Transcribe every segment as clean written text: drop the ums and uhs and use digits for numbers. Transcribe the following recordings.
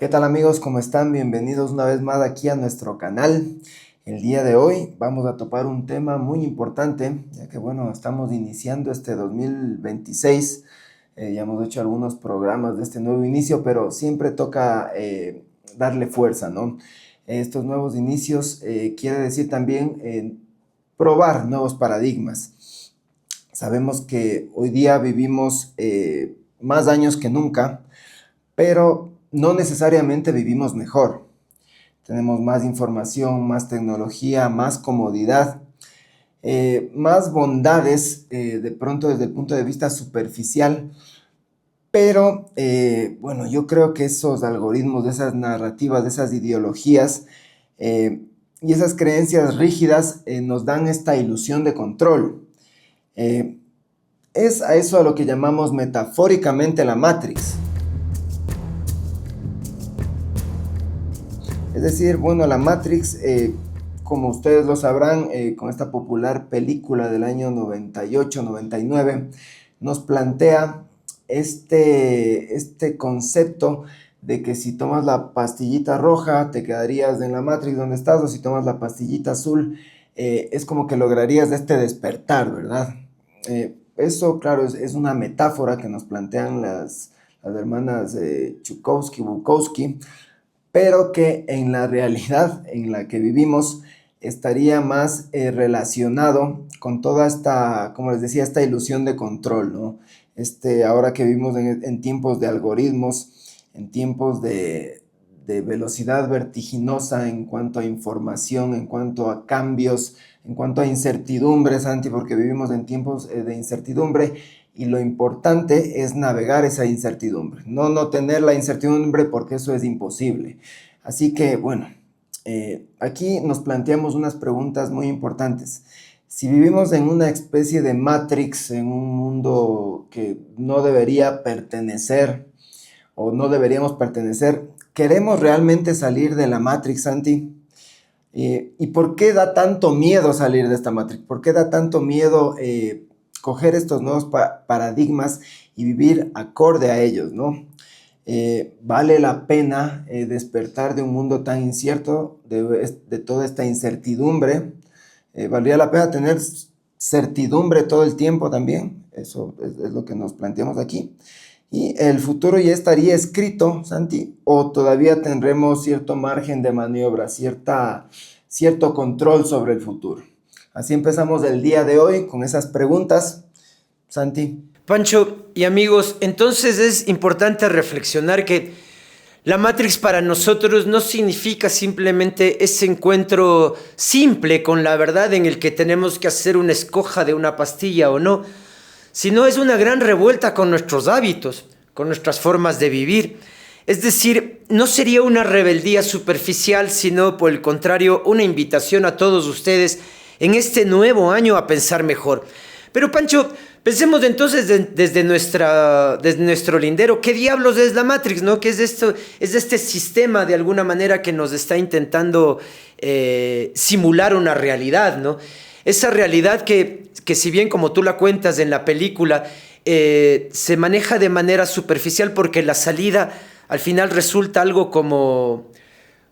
¿Qué tal amigos? ¿Cómo están? Bienvenidos una vez más aquí a nuestro canal. El día de hoy vamos a topar un tema muy importante, ya que bueno, estamos iniciando este 2026. Ya hemos hecho algunos programas de este nuevo inicio, pero siempre toca darle fuerza, ¿no? Estos nuevos inicios quiere decir también probar nuevos paradigmas. Sabemos que hoy día vivimos más años que nunca, pero no necesariamente vivimos mejor. Tenemos más información, más tecnología, más comodidad, más bondades, de pronto desde el punto de vista superficial, pero bueno, yo creo que esos algoritmos, de esas narrativas, de esas ideologías y esas creencias rígidas nos dan esta ilusión de control. Es a eso a lo que llamamos metafóricamente la Matrix. Es decir, bueno, la Matrix, como ustedes lo sabrán, con esta popular película del año 98-99, nos plantea este concepto de que si tomas la pastillita roja te quedarías en la Matrix donde estás, o si tomas la pastillita azul, es como que lograrías este despertar, ¿verdad? Eso, claro, es una metáfora que nos plantean las hermanas Bukowski, pero que en la realidad en la que vivimos estaría más relacionado con toda esta, como les decía, esta ilusión de control, ¿no? Ahora que vivimos en tiempos de algoritmos, en tiempos de velocidad vertiginosa en cuanto a información, en cuanto a cambios, en cuanto a incertidumbre, Santi, porque vivimos en tiempos de incertidumbre, y lo importante es navegar esa incertidumbre, no tener la incertidumbre, porque eso es imposible. Así que, bueno, aquí nos planteamos unas preguntas muy importantes. Si vivimos en una especie de Matrix, en un mundo que no debería pertenecer o no deberíamos pertenecer, ¿queremos realmente salir de la Matrix, Santi? ¿Y por qué da tanto miedo salir de esta Matrix? ¿Por qué da tanto miedo coger estos nuevos paradigmas y vivir acorde a ellos, ¿no? Vale la pena despertar de un mundo tan incierto, de toda esta incertidumbre. Valdría la pena tener certidumbre todo el tiempo también. Eso es lo que nos planteamos aquí. ¿Y el futuro ya estaría escrito, Santi? ¿O todavía tendremos cierto margen de maniobra, cierto control sobre el futuro? Así empezamos el día de hoy con esas preguntas, Santi. Pancho y amigos, entonces es importante reflexionar que la Matrix para nosotros no significa simplemente ese encuentro simple con la verdad en el que tenemos que hacer una escoja de una pastilla o no, sino es una gran revuelta con nuestros hábitos, con nuestras formas de vivir. Es decir, no sería una rebeldía superficial, sino por el contrario, una invitación a todos ustedes en este nuevo año a pensar mejor. Pero Pancho, pensemos entonces desde nuestro lindero, ¿qué diablos es la Matrix, no? ¿Qué es esto? Es este sistema de alguna manera que nos está intentando simular una realidad, ¿no? Esa realidad que si bien como tú la cuentas en la película, se maneja de manera superficial porque la salida al final resulta algo como,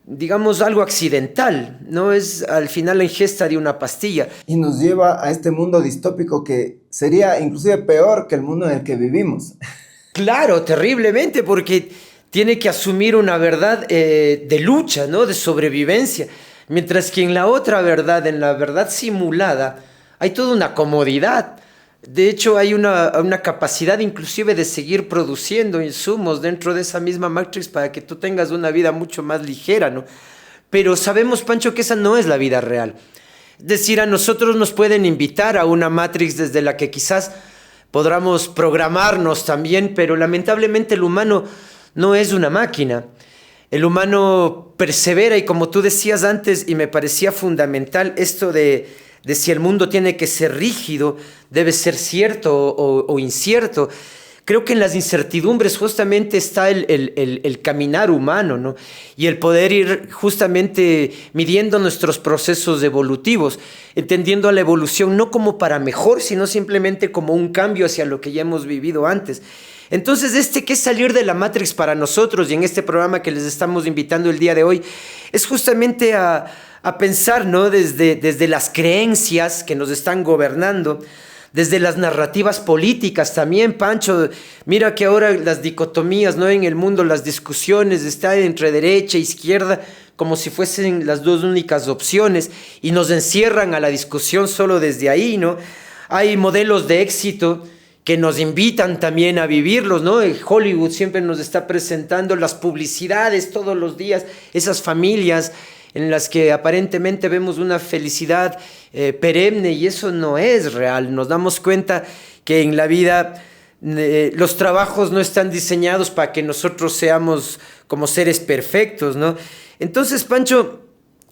digamos, algo accidental, no es al final la ingesta de una pastilla. Y nos lleva a este mundo distópico que sería inclusive peor que el mundo en el que vivimos. Claro, terriblemente, porque tiene que asumir una verdad de lucha, ¿no? De sobrevivencia, mientras que en la otra verdad, en la verdad simulada, hay toda una comodidad. De hecho, hay una capacidad inclusive de seguir produciendo insumos dentro de esa misma Matrix para que tú tengas una vida mucho más ligera, ¿no? Pero sabemos, Pancho, que esa no es la vida real. Es decir, a nosotros nos pueden invitar a una Matrix desde la que quizás podamos programarnos también, pero lamentablemente el humano no es una máquina. El humano persevera y como tú decías antes, y me parecía fundamental esto de si el mundo tiene que ser rígido, debe ser cierto o incierto. Creo que en las incertidumbres justamente está el caminar humano, ¿no? Y el poder ir justamente midiendo nuestros procesos evolutivos, entendiendo a la evolución no como para mejor, sino simplemente como un cambio hacia lo que ya hemos vivido antes. Entonces, ¿qué es salir de la Matrix para nosotros? Y en este programa que les estamos invitando el día de hoy, es justamente a pensar, ¿no? Desde las creencias que nos están gobernando, desde las narrativas políticas también, Pancho. Mira que ahora las dicotomías, ¿no? En el mundo, las discusiones están entre derecha e izquierda como si fuesen las dos únicas opciones y nos encierran a la discusión solo desde ahí, ¿no? Hay modelos de éxito que nos invitan también a vivirlos, ¿no? Hollywood siempre nos está presentando las publicidades todos los días, esas familias en las que aparentemente vemos una felicidad perenne, y eso no es real. Nos damos cuenta que en la vida los trabajos no están diseñados para que nosotros seamos como seres perfectos, ¿no? Entonces, Pancho,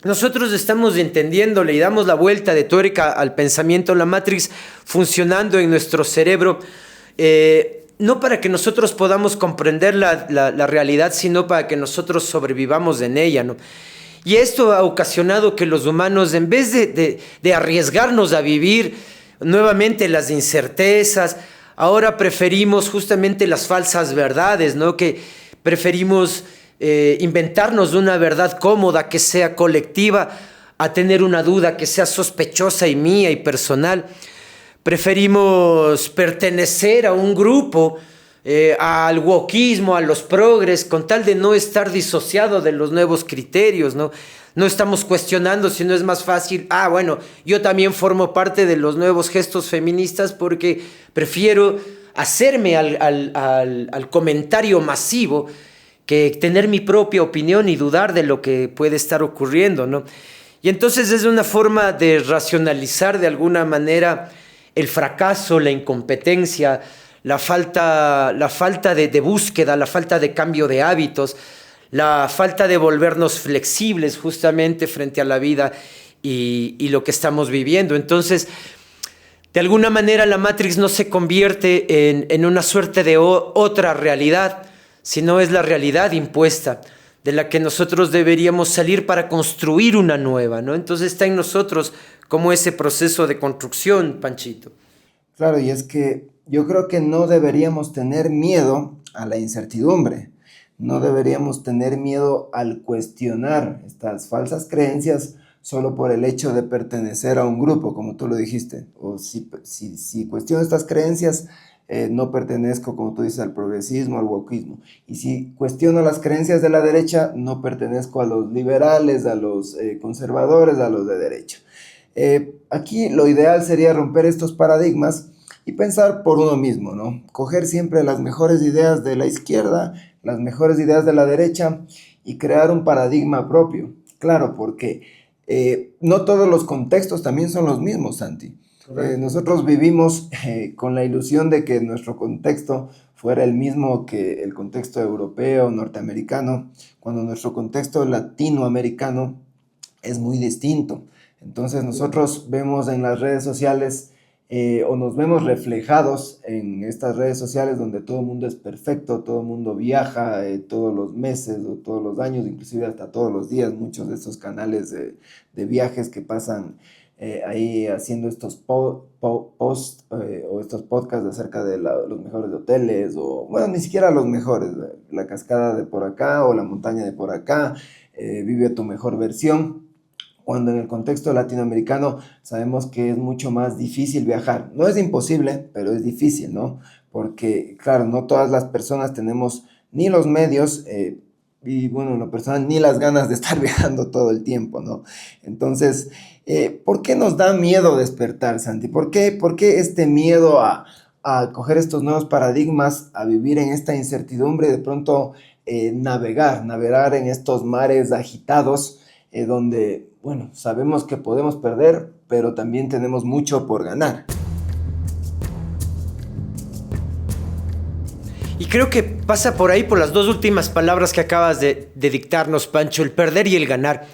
nosotros estamos entendiendo, le damos la vuelta de tuerca al pensamiento, la Matrix funcionando en nuestro cerebro, no para que nosotros podamos comprender la realidad, sino para que nosotros sobrevivamos en ella, ¿no? Y esto ha ocasionado que los humanos, en vez de arriesgarnos a vivir nuevamente las incertezas, ahora preferimos justamente las falsas verdades, ¿no? Que preferimos inventarnos una verdad cómoda que sea colectiva a tener una duda que sea sospechosa y mía y personal. Preferimos pertenecer a un grupo, al wokismo, a los progres, con tal de no estar disociado de los nuevos criterios, ¿no? No estamos cuestionando si no es más fácil, bueno, yo también formo parte de los nuevos gestos feministas porque prefiero hacerme al comentario masivo que tener mi propia opinión y dudar de lo que puede estar ocurriendo, ¿no? Y entonces es una forma de racionalizar de alguna manera el fracaso, la incompetencia, la falta de búsqueda, la falta de cambio de hábitos, la falta de volvernos flexibles justamente frente a la vida y lo que estamos viviendo. Entonces, de alguna manera la Matrix no se convierte en una suerte de otra realidad, sino es la realidad impuesta de la que nosotros deberíamos salir para construir una nueva, ¿no? Entonces está en nosotros como ese proceso de construcción, Panchito. Claro, y es que yo creo que no deberíamos tener miedo a la incertidumbre, no deberíamos tener miedo al cuestionar estas falsas creencias solo por el hecho de pertenecer a un grupo, como tú lo dijiste. O si cuestiono estas creencias, no pertenezco, como tú dices, al progresismo, al wokismo. Y si cuestiono las creencias de la derecha, no pertenezco a los liberales, a los conservadores, a los de derecha. Aquí lo ideal sería romper estos paradigmas y pensar por uno mismo, ¿no? Coger siempre las mejores ideas de la izquierda, las mejores ideas de la derecha y crear un paradigma propio. Claro, porque no todos los contextos también son los mismos, Santi. Nosotros vivimos con la ilusión de que nuestro contexto fuera el mismo que el contexto europeo, norteamericano, cuando nuestro contexto latinoamericano es muy distinto. Entonces nosotros vemos en las redes sociales o nos vemos reflejados en estas redes sociales donde todo el mundo es perfecto, todo el mundo viaja todos los meses o todos los años, inclusive hasta todos los días. Muchos de estos canales de viajes que pasan ahí haciendo estos posts o estos podcasts acerca de los mejores hoteles, o bueno, ni siquiera los mejores, la cascada de por acá o la montaña de por acá, vive tu mejor versión. Cuando en el contexto latinoamericano sabemos que es mucho más difícil viajar. No es imposible, pero es difícil, ¿no? Porque, claro, no todas las personas tenemos ni los medios y, bueno, en lo personal, ni las ganas de estar viajando todo el tiempo, ¿no? Entonces, ¿por qué nos da miedo despertar, Santi? ¿Por qué este miedo a coger estos nuevos paradigmas, a vivir en esta incertidumbre, de pronto navegar en estos mares agitados, donde, bueno, sabemos que podemos perder, pero también tenemos mucho por ganar? Y creo que pasa por ahí, por las dos últimas palabras que acabas de dictarnos, Pancho, el perder y el ganar.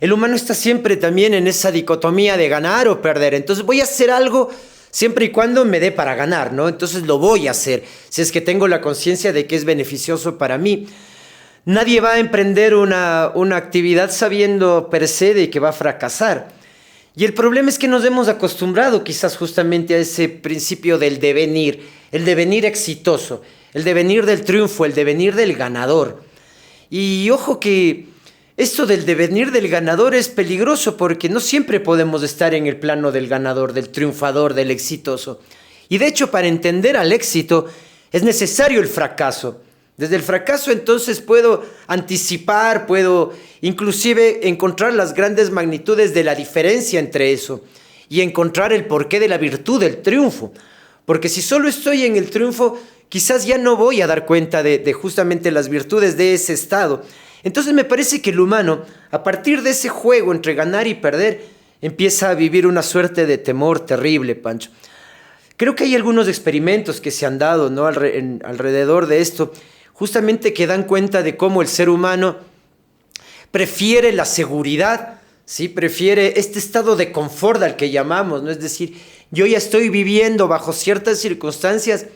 El humano está siempre también en esa dicotomía de ganar o perder. Entonces voy a hacer algo siempre y cuando me dé para ganar, ¿no? Entonces lo voy a hacer, si es que tengo la conciencia de que es beneficioso para mí. Nadie va a emprender una actividad sabiendo per se de que va a fracasar. Y el problema es que nos hemos acostumbrado quizás justamente a ese principio del devenir, el devenir exitoso, el devenir del triunfo, el devenir del ganador. Y ojo que esto del devenir del ganador es peligroso porque no siempre podemos estar en el plano del ganador, del triunfador, del exitoso. Y de hecho, para entender al éxito es necesario el fracaso. Desde el fracaso entonces puedo anticipar, puedo inclusive encontrar las grandes magnitudes de la diferencia entre eso y encontrar el porqué de la virtud del triunfo. Porque si solo estoy en el triunfo, quizás ya no voy a dar cuenta de justamente las virtudes de ese estado. Entonces me parece que el humano, a partir de ese juego entre ganar y perder, empieza a vivir una suerte de temor terrible, Pancho. Creo que hay algunos experimentos que se han dado, ¿no?, alrededor de esto, justamente que dan cuenta de cómo el ser humano prefiere la seguridad, ¿sí? Prefiere este estado de confort al que llamamos, ¿no? Es decir, yo ya estoy viviendo bajo ciertas circunstancias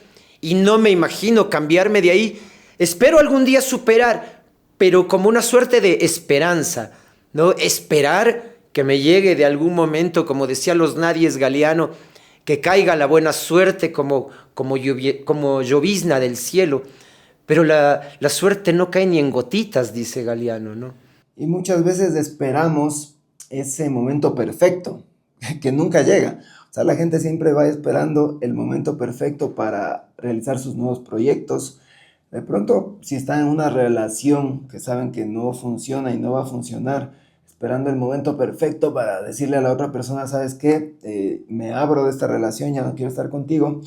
y no me imagino cambiarme de ahí. Espero algún día superar, pero como una suerte de esperanza, ¿no? Esperar que me llegue de algún momento, como decía los Nadies Galeano, que caiga la buena suerte como llovizna del cielo. Pero la suerte no cae ni en gotitas, dice Galeano, ¿no? Y muchas veces esperamos ese momento perfecto, que nunca llega. O sea, la gente siempre va esperando el momento perfecto para realizar sus nuevos proyectos. De pronto, si están en una relación que saben que no funciona y no va a funcionar, esperando el momento perfecto para decirle a la otra persona, ¿sabes qué? Me abro de esta relación, ya no quiero estar contigo.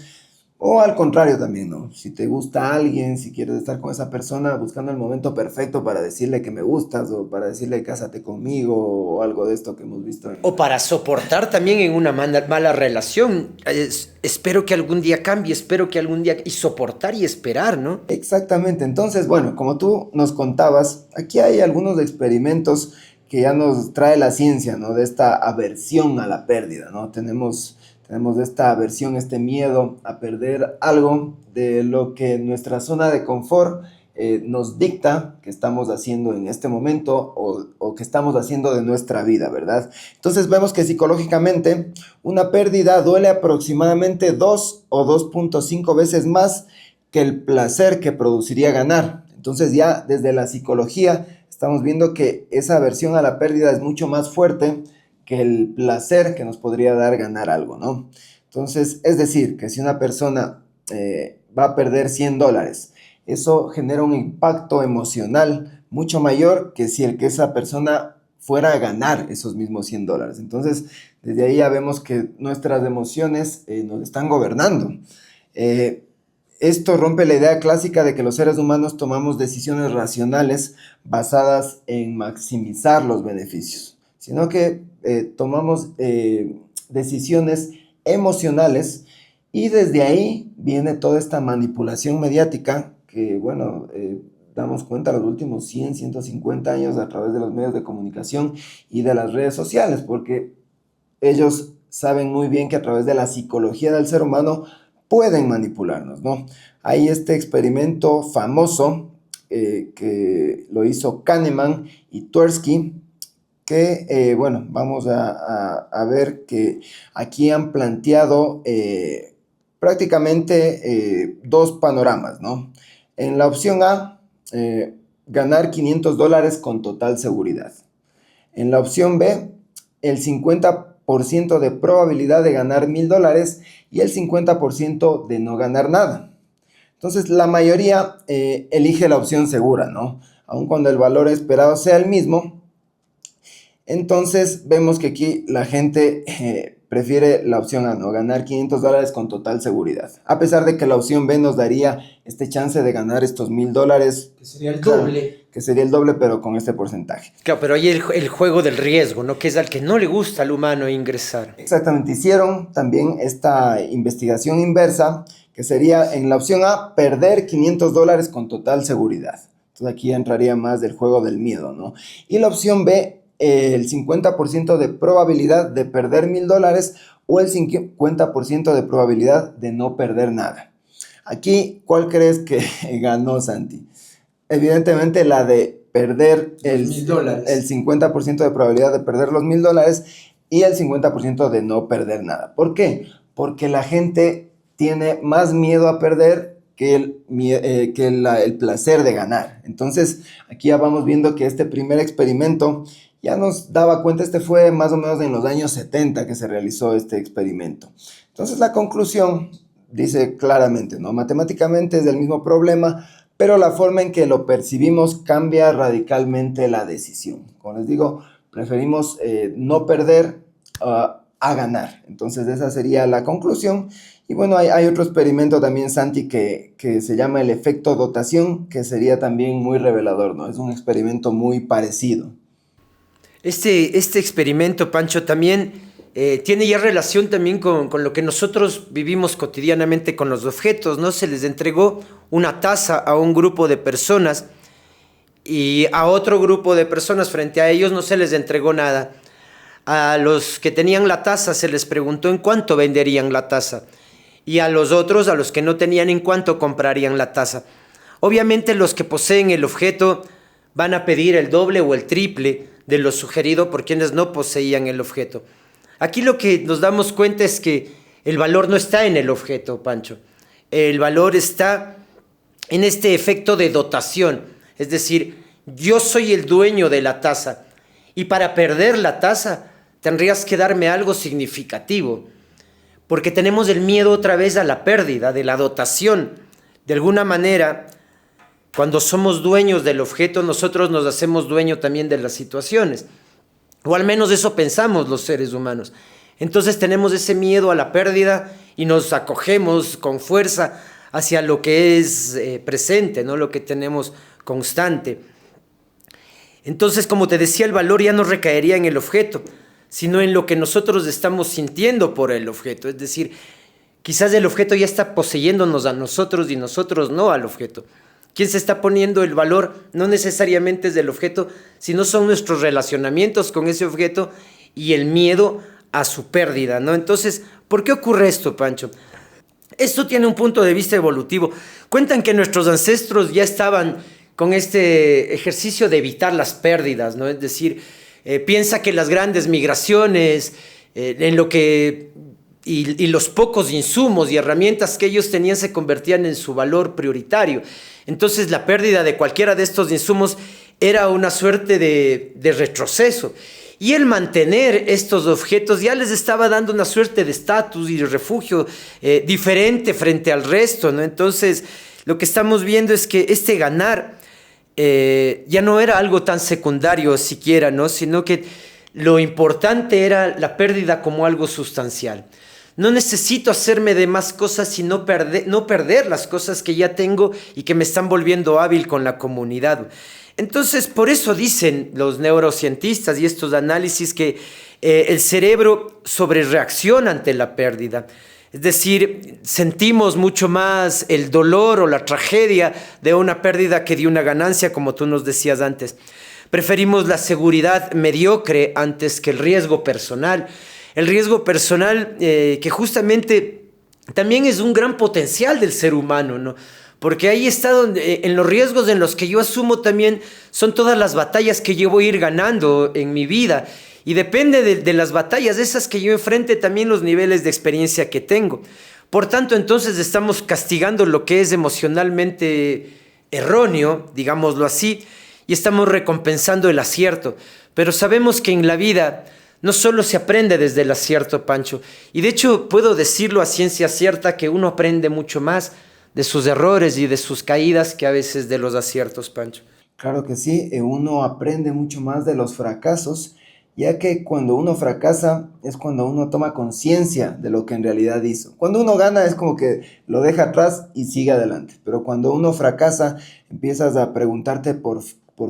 O al contrario también, ¿no? Si te gusta alguien, si quieres estar con esa persona, buscando el momento perfecto para decirle que me gustas o para decirle cásate conmigo o algo de esto que hemos visto. O para soportar también en una mala relación. Espero que algún día cambie, espero que algún día... Y soportar y esperar, ¿no? Exactamente. Entonces, bueno, como tú nos contabas, aquí hay algunos experimentos que ya nos trae la ciencia, ¿no? De esta aversión a la pérdida, ¿no? Tenemos esta aversión, este miedo a perder algo de lo que nuestra zona de confort nos dicta que estamos haciendo en este momento o que estamos haciendo de nuestra vida, ¿verdad? Entonces vemos que psicológicamente una pérdida duele aproximadamente 2 o 2.5 veces más que el placer que produciría ganar. Entonces ya desde la psicología estamos viendo que esa aversión a la pérdida es mucho más fuerte que el placer que nos podría dar ganar algo, ¿no? Entonces, es decir, que si una persona va a perder $100, eso genera un impacto emocional mucho mayor que si esa persona fuera a ganar esos mismos $100. Entonces, desde ahí ya vemos que nuestras emociones nos están gobernando. Esto rompe la idea clásica de que los seres humanos tomamos decisiones racionales basadas en maximizar los beneficios, sino que tomamos decisiones emocionales y desde ahí viene toda esta manipulación mediática que, bueno, damos cuenta los últimos 100, 150 años a través de los medios de comunicación y de las redes sociales, porque ellos saben muy bien que a través de la psicología del ser humano pueden manipularnos, ¿no? Hay este experimento famoso que lo hizo Kahneman y Tversky, que, bueno, vamos a ver que aquí han planteado prácticamente dos panoramas, ¿no? En la opción A, ganar $500 con total seguridad. En la opción B, el 50% de probabilidad de ganar $1,000 y el 50% de no ganar nada. Entonces, la mayoría elige la opción segura, ¿no? Aun cuando el valor esperado sea el mismo. Entonces vemos que aquí la gente prefiere la opción A, ¿no? Ganar $500 con total seguridad. A pesar de que la opción B nos daría este chance de ganar estos $1,000. Que sería el doble. Que sería el doble, pero con este porcentaje. Claro, pero ahí el juego del riesgo, ¿no? Que es al que no le gusta al humano ingresar. Exactamente. Hicieron también esta investigación inversa, que sería en la opción A, perder $500 con total seguridad. Entonces aquí entraría más del juego del miedo, ¿no? Y la opción B, el 50% de probabilidad de perder $1,000 o el 50% de probabilidad de no perder nada. Aquí, ¿cuál crees que ganó, Santi? Evidentemente la de perder el 50% de probabilidad de perder los $1,000 y el 50% de no perder nada. ¿Por qué? Porque la gente tiene más miedo a perder que el placer de ganar. Entonces, aquí ya vamos viendo que este primer experimento ya nos daba cuenta, este fue más o menos en los años 70 que se realizó este experimento. Entonces, la conclusión dice claramente, ¿no? Matemáticamente es el mismo problema, pero la forma en que lo percibimos cambia radicalmente la decisión. Como les digo, preferimos no perder a ganar. Entonces esa sería la conclusión. Y bueno, hay otro experimento también, Santi, que se llama el efecto dotación, que sería también muy revelador, ¿no? Es un experimento muy parecido. Este experimento, Pancho, también tiene ya relación también con lo que nosotros vivimos cotidianamente con los objetos, ¿no? Se les entregó una taza a un grupo de personas y a otro grupo de personas frente a ellos no se les entregó nada. A los que tenían la taza se les preguntó en cuánto venderían la taza y a los otros, a los que no tenían, en cuánto comprarían la taza. Obviamente los que poseen el objeto van a pedir el doble o el triple de lo sugerido por quienes no poseían el objeto. Aquí lo que nos damos cuenta es que el valor no está en el objeto, Pancho. El valor está en este efecto de dotación. Es decir, yo soy el dueño de la taza y para perder la taza tendrías que darme algo significativo. Porque tenemos el miedo otra vez a la pérdida, de la dotación. De alguna manera, cuando somos dueños del objeto, nosotros nos hacemos dueños también de las situaciones. O al menos eso pensamos los seres humanos. Entonces tenemos ese miedo a la pérdida y nos acogemos con fuerza hacia lo que es presente, ¿no? Lo que tenemos constante. Entonces, como te decía, el valor ya no recaería en el objeto, sino en lo que nosotros estamos sintiendo por el objeto. Es decir, quizás el objeto ya está poseyéndonos a nosotros y nosotros no al objeto. ¿Quién se está poniendo el valor? No necesariamente es del objeto, sino son nuestros relacionamientos con ese objeto y el miedo a su pérdida, ¿no? Entonces, ¿por qué ocurre esto, Pancho? Esto tiene un punto de vista evolutivo. Cuentan que nuestros ancestros ya estaban con este ejercicio de evitar las pérdidas, ¿no? Es decir, piensa que las grandes migraciones, en lo que y los pocos insumos y herramientas que ellos tenían se convertían en su valor prioritario. Entonces la pérdida de cualquiera de estos insumos era una suerte de retroceso. Y el mantener estos objetos ya les estaba dando una suerte de estatus y de refugio diferente frente al resto, ¿no? Entonces lo que estamos viendo es que este ganar ya no era algo tan secundario siquiera, ¿no? Sino que lo importante era la pérdida como algo sustancial. No necesito hacerme de más cosas, sino no perder las cosas que ya tengo y que me están volviendo hábil con la comunidad. Entonces, por eso dicen los neurocientistas y estos análisis que el cerebro sobrereacciona ante la pérdida. Es decir, sentimos mucho más el dolor o la tragedia de una pérdida que de una ganancia, como tú nos decías antes. Preferimos la seguridad mediocre antes que el riesgo personal. El riesgo personal que justamente también es un gran potencial del ser humano, ¿no? Porque ahí está donde, en los riesgos en los que yo asumo también son todas las batallas que yo voy a ir ganando en mi vida. Y depende de las batallas esas que yo enfrente también los niveles de experiencia que tengo. Por tanto, entonces estamos castigando lo que es emocionalmente erróneo, digámoslo así, y estamos recompensando el acierto. Pero sabemos que en la vida no solo se aprende desde el acierto, Pancho. Y de hecho puedo decirlo a ciencia cierta que uno aprende mucho más de sus errores y de sus caídas que a veces de los aciertos, Pancho. Claro que sí, uno aprende mucho más de los fracasos, ya que cuando uno fracasa es cuando uno toma conciencia de lo que en realidad hizo. Cuando uno gana es como que lo deja atrás y sigue adelante, pero cuando uno fracasa empiezas a preguntarte por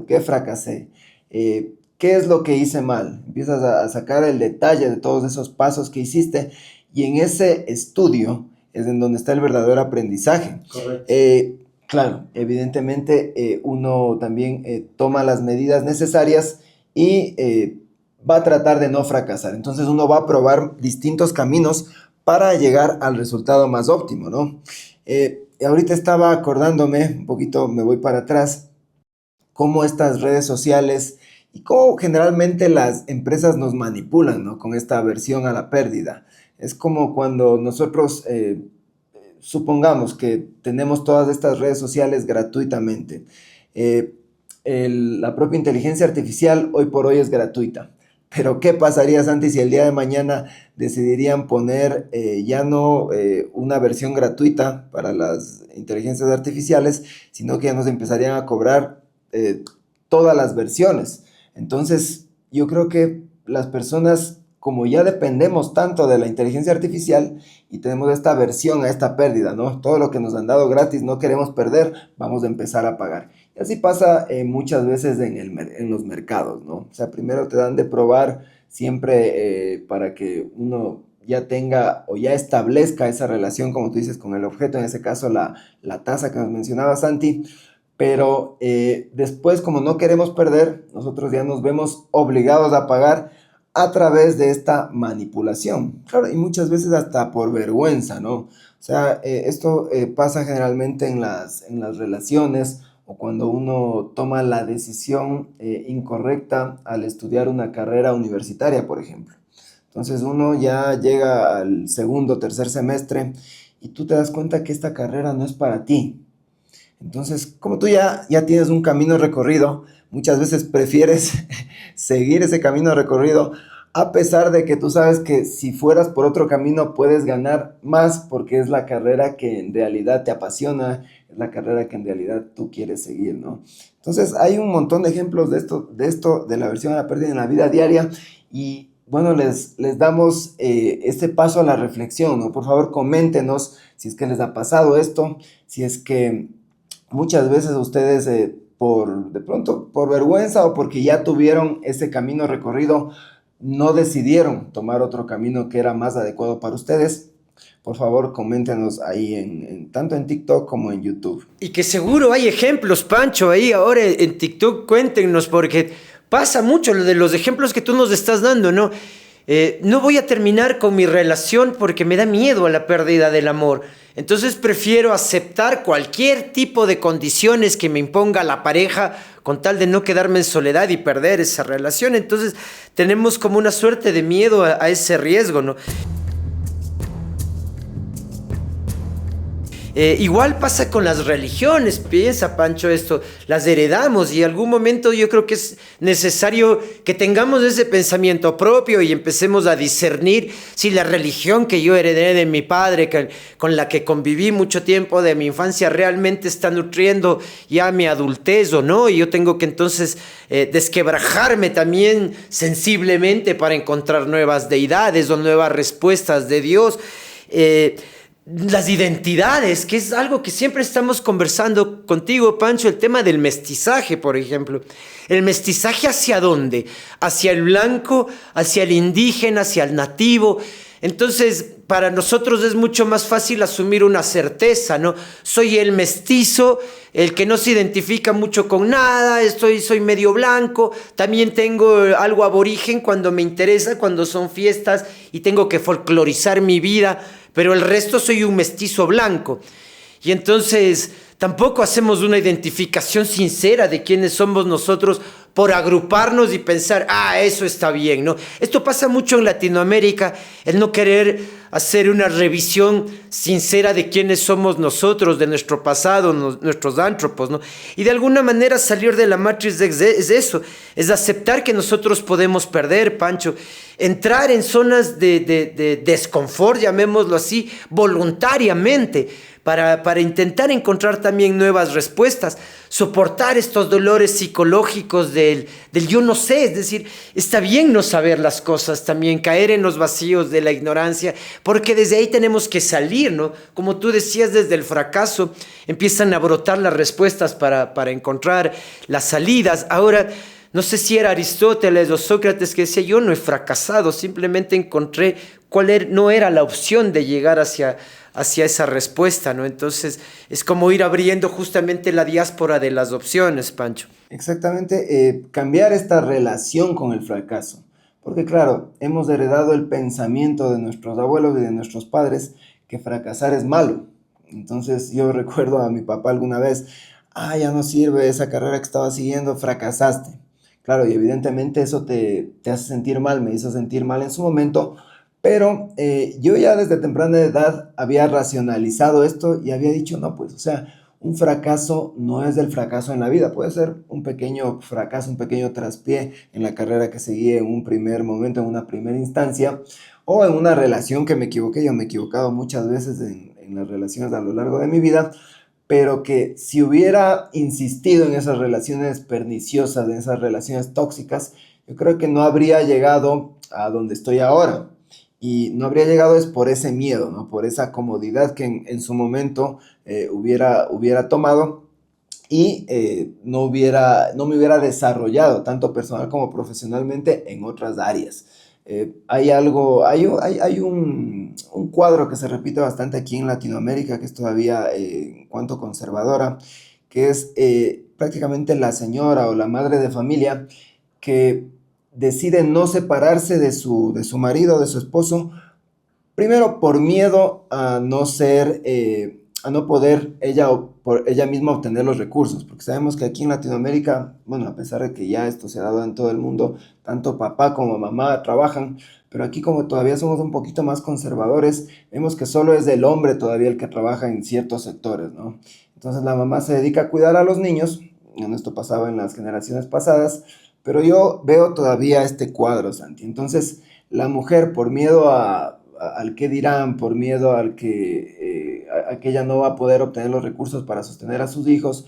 qué fracasé, qué es lo que hice mal, empiezas a sacar el detalle de todos esos pasos que hiciste y en ese estudio es en donde está el verdadero aprendizaje. Correcto. Claro, evidentemente uno también toma las medidas necesarias y va a tratar de no fracasar. Entonces uno va a probar distintos caminos para llegar al resultado más óptimo, ¿no? Ahorita estaba acordándome, un poquito me voy para atrás, cómo estas redes sociales y cómo generalmente las empresas nos manipulan, ¿no? Con esta aversión a la pérdida. Es como cuando nosotros supongamos que tenemos todas estas redes sociales gratuitamente. Eh, la propia inteligencia artificial hoy por hoy es gratuita. Pero ¿qué pasaría, Santi, si el día de mañana decidirían poner ya no una versión gratuita para las inteligencias artificiales, sino que ya nos empezarían a cobrar todas las versiones? Entonces, yo creo que las personas, como ya dependemos tanto de la inteligencia artificial y tenemos esta aversión a esta pérdida, ¿no? Todo lo que nos han dado gratis no queremos perder, vamos a empezar a pagar. Y así pasa muchas veces en los mercados, ¿no? O sea, primero te dan de probar siempre para que uno ya tenga o ya establezca esa relación, como tú dices, con el objeto, en ese caso la tasa que nos mencionaba Santi, pero después, como no queremos perder, nosotros ya nos vemos obligados a pagar a través de esta manipulación. Claro, y muchas veces hasta por vergüenza, ¿no? O sea, esto pasa generalmente en las relaciones o cuando uno toma la decisión incorrecta al estudiar una carrera universitaria, por ejemplo. Entonces uno ya llega al segundo, tercer semestre y tú te das cuenta que esta carrera no es para ti. Entonces, como tú ya tienes un camino recorrido, muchas veces prefieres seguir ese camino recorrido a pesar de que tú sabes que si fueras por otro camino puedes ganar más porque es la carrera que en realidad te apasiona, es la carrera que en realidad tú quieres seguir, ¿no? Entonces, hay un montón de ejemplos de la aversión a la pérdida en la vida diaria y bueno, les damos este paso a la reflexión, ¿no? Por favor, coméntenos si es que les ha pasado esto, si es que muchas veces ustedes de pronto por vergüenza o porque ya tuvieron ese camino recorrido, no decidieron tomar otro camino que era más adecuado para ustedes. Por favor, coméntenos ahí tanto en TikTok como en YouTube. Y que seguro hay ejemplos, Pancho, ahí ahora en TikTok, cuéntenos, porque pasa mucho lo de los ejemplos que tú nos estás dando, ¿no? No voy a terminar con mi relación porque me da miedo a la pérdida del amor. Entonces prefiero aceptar cualquier tipo de condiciones que me imponga la pareja con tal de no quedarme en soledad y perder esa relación. Entonces tenemos como una suerte de miedo a ese riesgo, ¿no? Igual pasa con las religiones, piensa Pancho esto, las heredamos y en algún momento yo creo que es necesario que tengamos ese pensamiento propio y empecemos a discernir si la religión que yo heredé de mi padre, con la que conviví mucho tiempo de mi infancia, realmente está nutriendo ya mi adultez o no, y yo tengo que entonces desquebrajarme también sensiblemente para encontrar nuevas deidades o nuevas respuestas de Dios. Las identidades, que es algo que siempre estamos conversando contigo, Pancho, el tema del mestizaje, por ejemplo. ¿El mestizaje hacia dónde? ¿Hacia el blanco, hacia el indígena, hacia el nativo? Entonces, para nosotros es mucho más fácil asumir una certeza, ¿no? Soy el mestizo, el que no se identifica mucho con nada, soy medio blanco, también tengo algo aborigen cuando me interesa, cuando son fiestas y tengo que folclorizar mi vida, pero el resto soy un mestizo blanco. Y entonces tampoco hacemos una identificación sincera de quiénes somos nosotros por agruparnos y pensar, eso está bien, ¿no? Esto pasa mucho en Latinoamérica, el no querer hacer una revisión sincera de quiénes somos nosotros, de nuestro pasado, nuestros ántropos, ¿no? Y de alguna manera salir de la matriz es eso, es aceptar que nosotros podemos perder, Pancho, entrar en zonas de desconfort, llamémoslo así, voluntariamente, para intentar encontrar también nuevas respuestas, soportar estos dolores psicológicos del yo no sé, es decir, está bien no saber las cosas también, caer en los vacíos de la ignorancia, porque desde ahí tenemos que salir, ¿no? Como tú decías, desde el fracaso empiezan a brotar las respuestas para encontrar las salidas. Ahora, no sé si era Aristóteles o Sócrates que decía, yo no he fracasado, simplemente encontré no era la opción de llegar hacia esa respuesta, ¿no? Entonces, es como ir abriendo justamente la diáspora de las opciones, Pancho. Exactamente, cambiar esta relación con el fracaso. Porque claro, hemos heredado el pensamiento de nuestros abuelos y de nuestros padres que fracasar es malo. Entonces yo recuerdo a mi papá alguna vez, ya no sirve esa carrera que estaba siguiendo, fracasaste. Claro, y evidentemente eso te hace sentir mal, me hizo sentir mal en su momento, Pero yo ya desde temprana edad había racionalizado esto y había dicho, no, pues, o sea, un fracaso no es el fracaso en la vida, puede ser un pequeño fracaso, un pequeño traspié en la carrera que seguí en un primer momento, en una primera instancia, o en una relación que me equivoqué. Yo me he equivocado muchas veces en las relaciones a lo largo de mi vida, pero que si hubiera insistido en esas relaciones perniciosas, en esas relaciones tóxicas, yo creo que no habría llegado a donde estoy ahora. Y no habría llegado es por ese miedo, ¿no? Por esa comodidad que en su momento hubiera tomado y no me hubiera desarrollado tanto personal como profesionalmente en otras áreas. Hay un cuadro que se repite bastante aquí en Latinoamérica, que es todavía en cuanto conservadora, que es prácticamente la señora o la madre de familia que decide no separarse de su marido, de su esposo, primero por miedo a no ser, a no poder ella por ella misma obtener los recursos, porque sabemos que aquí en Latinoamérica, bueno, a pesar de que ya esto se ha dado en todo el mundo, tanto papá como mamá trabajan, pero aquí como todavía somos un poquito más conservadores, vemos que solo es el hombre todavía el que trabaja en ciertos sectores, ¿no? Entonces la mamá se dedica a cuidar a los niños, bueno, esto pasaba en las generaciones pasadas, pero yo veo todavía este cuadro, Santi. Entonces, la mujer, por miedo al que dirán, por miedo a que ella no va a poder obtener los recursos para sostener a sus hijos,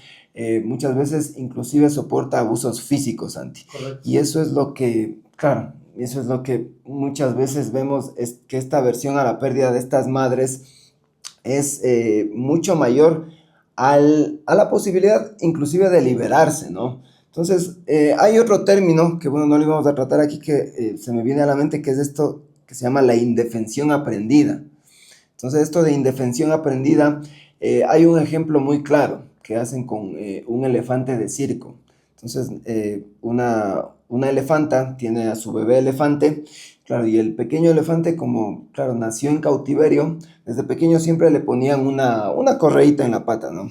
muchas veces inclusive soporta abusos físicos, Santi. Correcto. Y eso es lo que, claro, eso es lo que muchas veces vemos, es que esta aversión a la pérdida de estas madres es mucho mayor a la posibilidad inclusive de liberarse, ¿no? Entonces, hay otro término que, bueno, no lo íbamos a tratar aquí, que se me viene a la mente, que es esto que se llama la indefensión aprendida. Entonces, esto de indefensión aprendida, hay un ejemplo muy claro que hacen con un elefante de circo. Entonces, una elefanta tiene a su bebé elefante, claro, y el pequeño elefante, como, claro, nació en cautiverio, desde pequeño siempre le ponían una correíta en la pata, ¿no?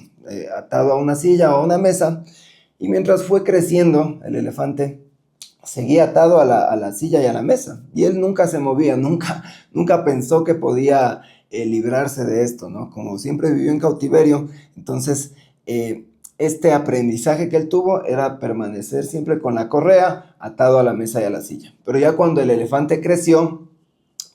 Atado a una silla o a una mesa, y mientras fue creciendo, el elefante seguía atado a la silla y a la mesa. Y él nunca se movía, nunca pensó que podía librarse de esto, ¿no? Como siempre vivió en cautiverio, entonces este aprendizaje que él tuvo era permanecer siempre con la correa atado a la mesa y a la silla. Pero ya cuando el elefante creció,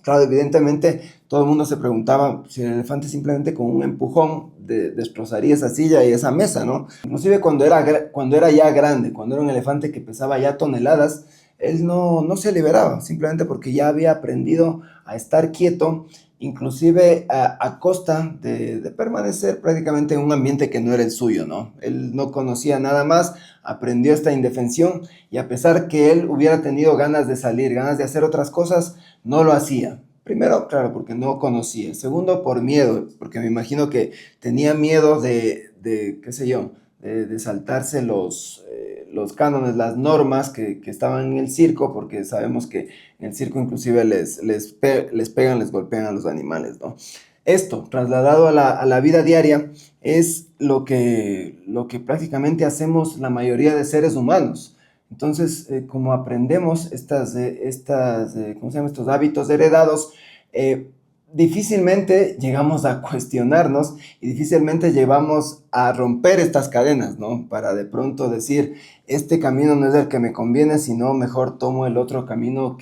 claro, evidentemente todo el mundo se preguntaba si el elefante simplemente con un empujón destrozaría esa silla y esa mesa, ¿no? Inclusive cuando era ya grande, cuando era un elefante que pesaba ya toneladas, él no se liberaba, simplemente porque ya había aprendido a estar quieto, inclusive a costa de permanecer prácticamente en un ambiente que no era el suyo, ¿no? Él no conocía nada más, aprendió esta indefensión y a pesar que él hubiera tenido ganas de salir, ganas de hacer otras cosas, no lo hacía. Primero, claro, porque no conocía. Segundo, por miedo, porque me imagino que tenía miedo de qué sé yo, de saltarse los cánones, las normas que estaban en el circo, porque sabemos que en el circo inclusive les pegan, les golpean a los animales, ¿no? Esto, trasladado a la vida diaria, es lo que prácticamente hacemos la mayoría de seres humanos. Entonces, como aprendemos ¿cómo se llama? Estos hábitos heredados, difícilmente llegamos a cuestionarnos y difícilmente llevamos a romper estas cadenas, ¿no? Para de pronto decir, este camino no es el que me conviene, sino mejor tomo el otro camino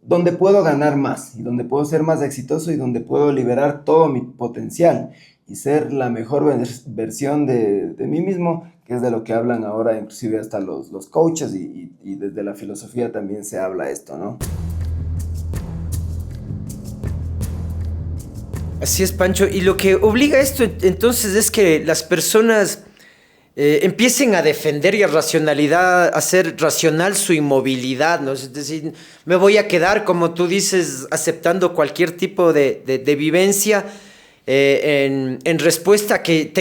donde puedo ganar más y donde puedo ser más exitoso y donde puedo liberar todo mi potencial y ser la mejor versión de mí mismo, que es de lo que hablan ahora inclusive hasta los coaches y desde la filosofía también se habla esto, ¿no? Así es, Pancho. Y lo que obliga esto entonces es que las personas empiecen a defender y a hacer racional su inmovilidad, ¿no? Es decir, me voy a quedar, como tú dices, aceptando cualquier tipo de vivencia en respuesta a que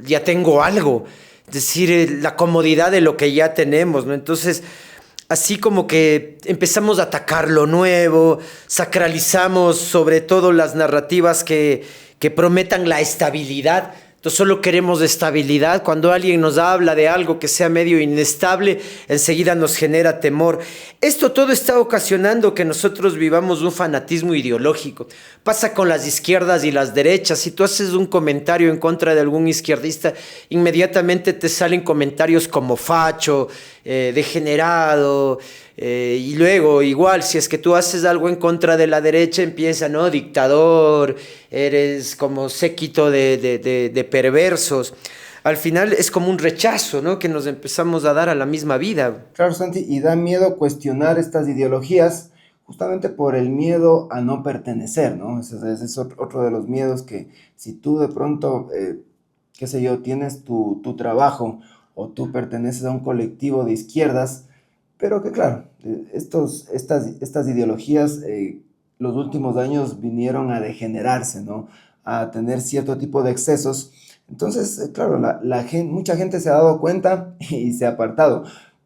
ya tengo algo. Es decir, la comodidad de lo que ya tenemos, ¿no? Entonces, así como que empezamos a atacar lo nuevo, sacralizamos sobre todo las narrativas que prometan la estabilidad Entonces solo queremos estabilidad. Cuando alguien nos habla de algo que sea medio inestable, enseguida nos genera temor. Esto todo está ocasionando que nosotros vivamos un fanatismo ideológico. Pasa con las izquierdas y las derechas. Si tú haces un comentario en contra de algún izquierdista, inmediatamente te salen comentarios como facho, degenerado, y luego igual si es que tú haces algo en contra de la derecha empieza, ¿no? Dictador, eres como séquito de perversos. Al final es como un rechazo, ¿no? Que nos empezamos a dar a la misma vida. Claro, Santi, y da miedo cuestionar estas ideologías justamente por el miedo a no pertenecer, ¿no? Ese es otro de los miedos que si tú de pronto, qué sé yo, tienes tu trabajo o tú perteneces a un colectivo de izquierdas, pero que claro, estas ideologías los últimos años vinieron a degenerarse, ¿no? A tener cierto tipo de excesos. Entonces, claro, mucha gente se ha dado cuenta y se ha apartado.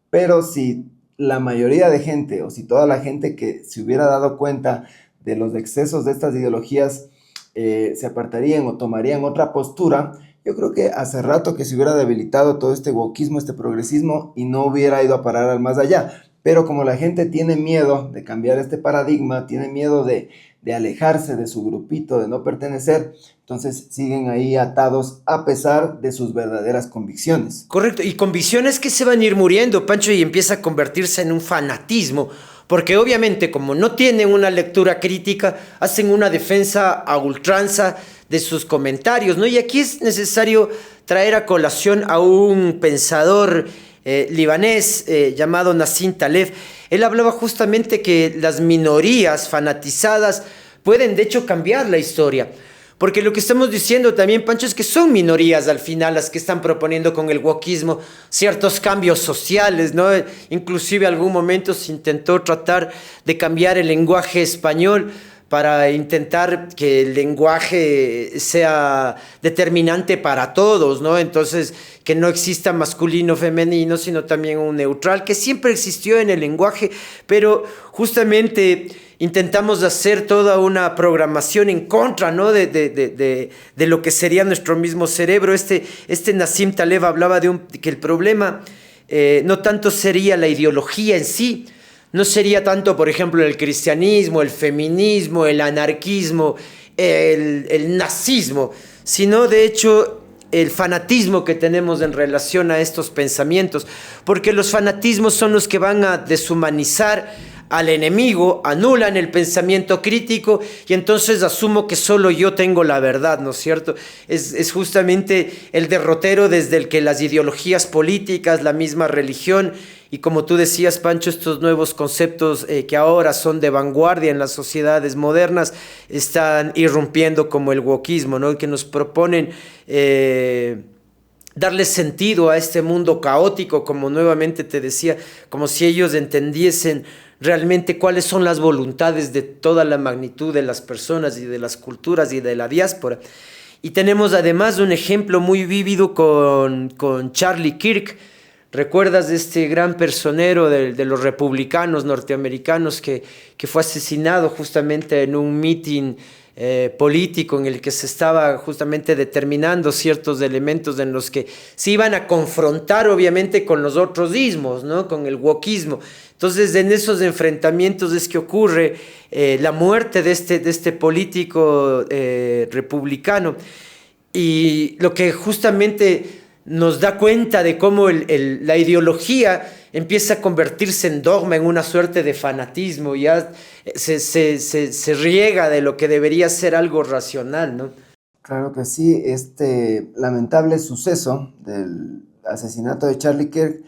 Pero si la mayoría de gente o si toda la gente que se hubiera dado cuenta de los excesos de estas ideologías se apartarían o tomarían otra postura, yo creo que hace rato que se hubiera debilitado todo este wokismo, este progresismo y no hubiera ido a parar al más allá. Pero como la gente tiene miedo de cambiar este paradigma, tiene miedo de alejarse de su grupito, de no pertenecer, entonces siguen ahí atados a pesar de sus verdaderas convicciones. Correcto, y convicciones que se van a ir muriendo, Pancho, y empieza a convertirse en un fanatismo, porque obviamente como no tienen una lectura crítica, hacen una defensa a ultranza de sus comentarios, ¿no? Y aquí es necesario traer a colación a un pensador libanés llamado Nassim Taleb. Él hablaba justamente que las minorías fanatizadas pueden de hecho cambiar la historia. Porque lo que estamos diciendo también, Pancho, es que son minorías al final las que están proponiendo con el wokismo ciertos cambios sociales, ¿no? Inclusive algún momento se intentó tratar de cambiar el lenguaje español para intentar que el lenguaje sea determinante para todos, ¿no? Entonces, que no exista masculino, femenino, sino también un neutral, que siempre existió en el lenguaje, pero justamente intentamos hacer toda una programación en contra, ¿no? de lo que sería nuestro mismo cerebro. Este Nassim Taleb hablaba que el problema no tanto sería la ideología en sí, no sería tanto, por ejemplo, el cristianismo, el feminismo, el anarquismo, el nazismo, sino de hecho el fanatismo que tenemos en relación a estos pensamientos, porque los fanatismos son los que van a deshumanizar al enemigo, anulan el pensamiento crítico y entonces asumo que solo yo tengo la verdad, ¿no es cierto? Es justamente el derrotero desde el que las ideologías políticas, la misma religión y como tú decías, Pancho, estos nuevos conceptos que ahora son de vanguardia en las sociedades modernas están irrumpiendo como el wokismo, ¿no? Que nos proponen darle sentido a este mundo caótico, como nuevamente te decía, como si ellos entendiesen realmente cuáles son las voluntades de toda la magnitud de las personas y de las culturas y de la diáspora. Y tenemos además un ejemplo muy vívido con Charlie Kirk. ¿Recuerdas de este gran personero de los republicanos norteamericanos que fue asesinado justamente en un meeting político en el que se estaba justamente determinando ciertos elementos en los que se iban a confrontar obviamente con los otros ismos, ¿no? Con el wokismo? Entonces en esos enfrentamientos es que ocurre la muerte de este político republicano y lo que justamente nos da cuenta de cómo la ideología empieza a convertirse en dogma, en una suerte de fanatismo, ya se riega de lo que debería ser algo racional, ¿no? Claro que sí, este lamentable suceso del asesinato de Charlie Kirk,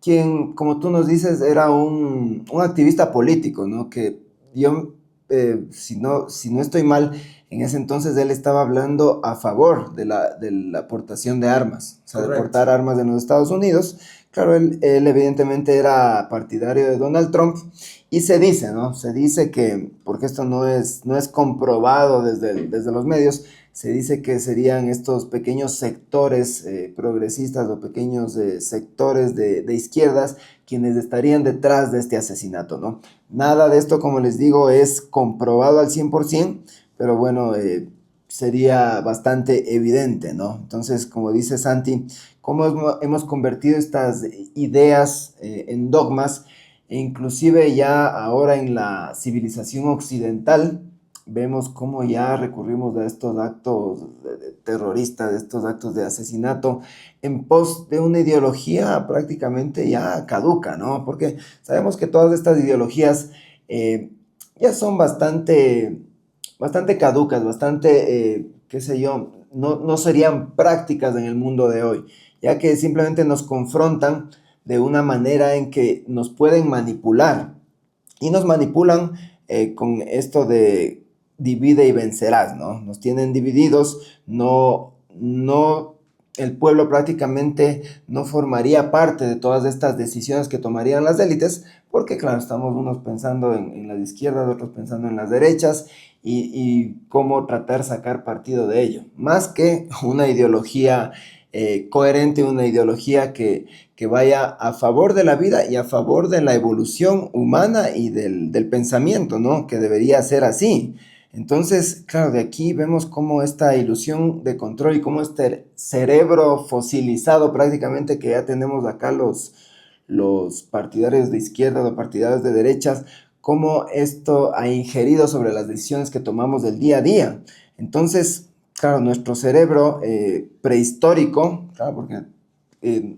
quien, como tú nos dices, era un activista político, ¿no? Que yo, si no estoy mal, en ese entonces él estaba hablando a favor de la aportación de armas, o sea, de aportar armas de los Estados Unidos. Claro, él evidentemente era partidario de Donald Trump y se dice, ¿no? Se dice que, porque esto no es comprobado desde los medios, se dice que serían estos pequeños sectores progresistas o pequeños sectores de izquierdas quienes estarían detrás de este asesinato, ¿no? Nada de esto, como les digo, es comprobado al 100%, pero bueno, sería bastante evidente, ¿no? Entonces, como dice Santi, cómo hemos convertido estas ideas en dogmas, e inclusive ya ahora en la civilización occidental, vemos cómo ya recurrimos a estos actos terroristas, de estos actos de asesinato, en pos de una ideología prácticamente ya caduca, ¿no? Porque sabemos que todas estas ideologías ya son bastante caducas, bastante, qué sé yo, no serían prácticas en el mundo de hoy, ya que simplemente nos confrontan de una manera en que nos pueden manipular. Y nos manipulan con esto de divide y vencerás, ¿no? Nos tienen divididos, el pueblo prácticamente no formaría parte de todas estas decisiones que tomarían las élites, porque claro, estamos unos pensando en las izquierdas, otros pensando en las derechas, y cómo tratar de sacar partido de ello, más que una ideología coherente, una ideología que vaya a favor de la vida y a favor de la evolución humana y del pensamiento, ¿no? Que debería ser así. Entonces, claro, de aquí vemos cómo esta ilusión de control y cómo este cerebro fosilizado prácticamente que ya tenemos acá los partidarios de izquierda o partidarios de derechas, cómo esto ha ingerido sobre las decisiones que tomamos del día a día. Entonces, claro, nuestro cerebro prehistórico, claro, porque